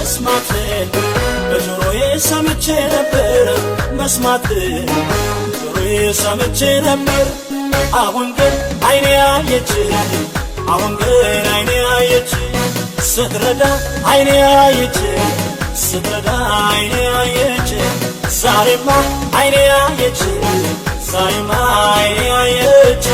መስማትን በጆሮዬ ሰምቼ ነበር መስማትን በጆሮዬ ሰምቼ ነበር አሁን ግን አይኔ አየች አሁን ግን አይኔ አየች ስትረዳ አይኔ አየች ስትረዳ አይኔ አየች ዛሬማ አይኔ አየች ዛሬማ አይኔ አየች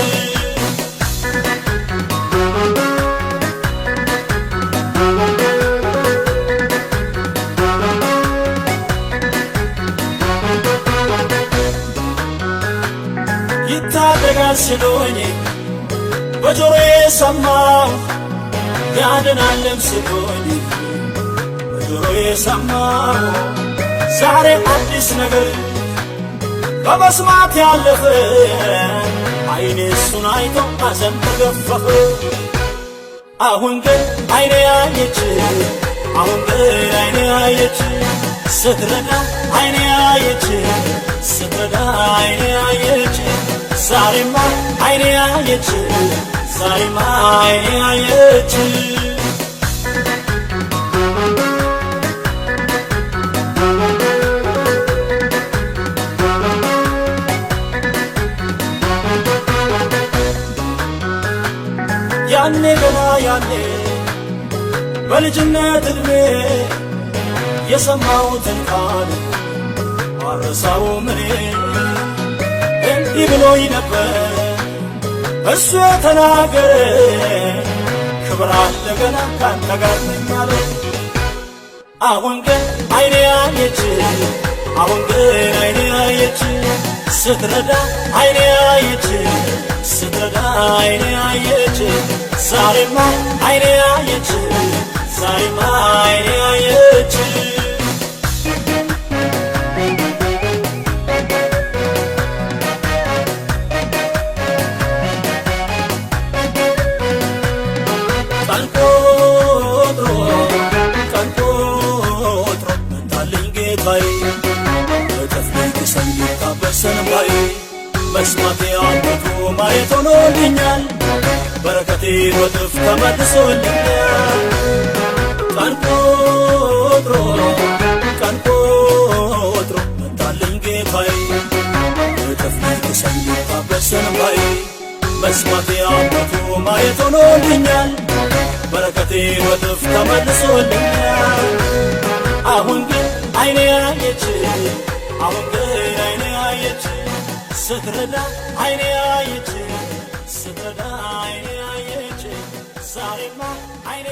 ይታደጋል ሲሉኝ በጆሮዬ ሰማሁ ያድናልም ሲሉኝ በጆሮዬ ሰማሁ ዛሬ አዲስ ነገር በመስማት ያለፈ አይኔ እሱን አይቶ ሐዘን ተገፈፈ አሁን ግን አይኔ አየች አሁን ግን አይኔ አየች ስትረዳ አይኔ አየች ስትረዳ አይኔ አየች ዛሬማ አይኔ አየች ዛሬማ አይኔ አየች ያኔ ገና ያኔ በልጅነት ዕድሜ የሰማሁትን ቃል አልረሳውም እኔ እንዲህ ብሎኝ ነበር እሱ የተናገረ ክብር አለ ገና ካንተ ጋር ነኝ አለ አሁን ግን አይኔ አየች አሁን ግን አይኔ አየች ስትረዳ አይኔ አየች ስትረዳ አይኔ አየች ዛሬማ አይኔ አየች ዛሬማ አይኔ አየች ቀንቆጥሮ መጣልኝ ጌታዬ በተፍሊቅ ሰንታ በሰንባዬ መስማቴ አንቱ ማየት ሆኖልኛል በረከቴ በጥፍ ተመልሶልኛል ቀንቆጥሮ መጣልኝ ጌታዬ በተፍሊቅ ሰንታ በሰንባዬ መስማቴ አንቱ ማየት ሆኖልኛል በረከቴ በጥፍ ተመልሶልኛል አሁን ግን አይኔ አየች አሁን ግን አይኔ አየች ስትረዳ አይኔ አየች ስትረዳ አይኔ አየች ዛሬማ አይኔ